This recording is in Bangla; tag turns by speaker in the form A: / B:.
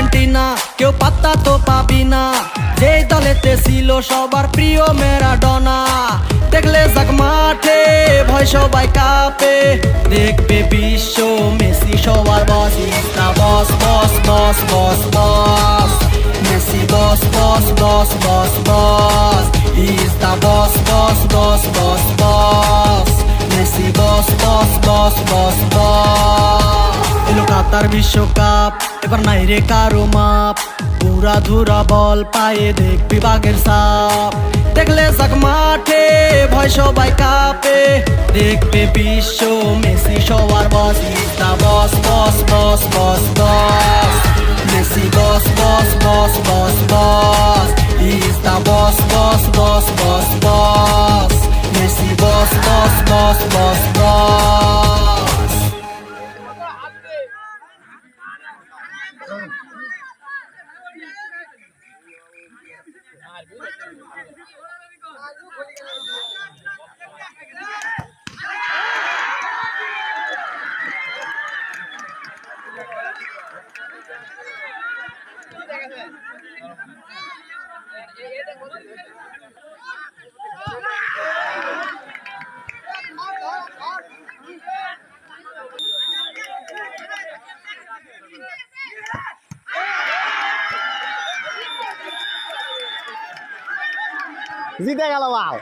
A: আর্জেন্টিনা কেউ পাত্তা তো পাবি না, যেই দলেতে ছিল সবার প্রিয় ম্যারাডোনা। দেখলে যাক মাঠে ভয় সবাই কাঁপে, দেখবে বিশ্ব মেসি সবার boss. Is the boss boss boss boss boss, Messi boss boss boss boss boss. Is the boss boss boss boss boss, Messi boss boss boss boss boss. এলো কাতার বিশ্বকাপ, এবার নাই রে কারো মাপ, পুরা ধুরা বল পায়ে দেখবি বাঘের সাপ। দেখলে যাক মাঠে ভয় সবাই কাঁপে, দেখবে বিশ্ব মেসি সবার boss. Is the boss boss boss boss boss, Messi boss boss boss boss boss. Is the boss boss boss boss boss, Messi boss boss boss boss boss.
B: জিতে গেল বাল।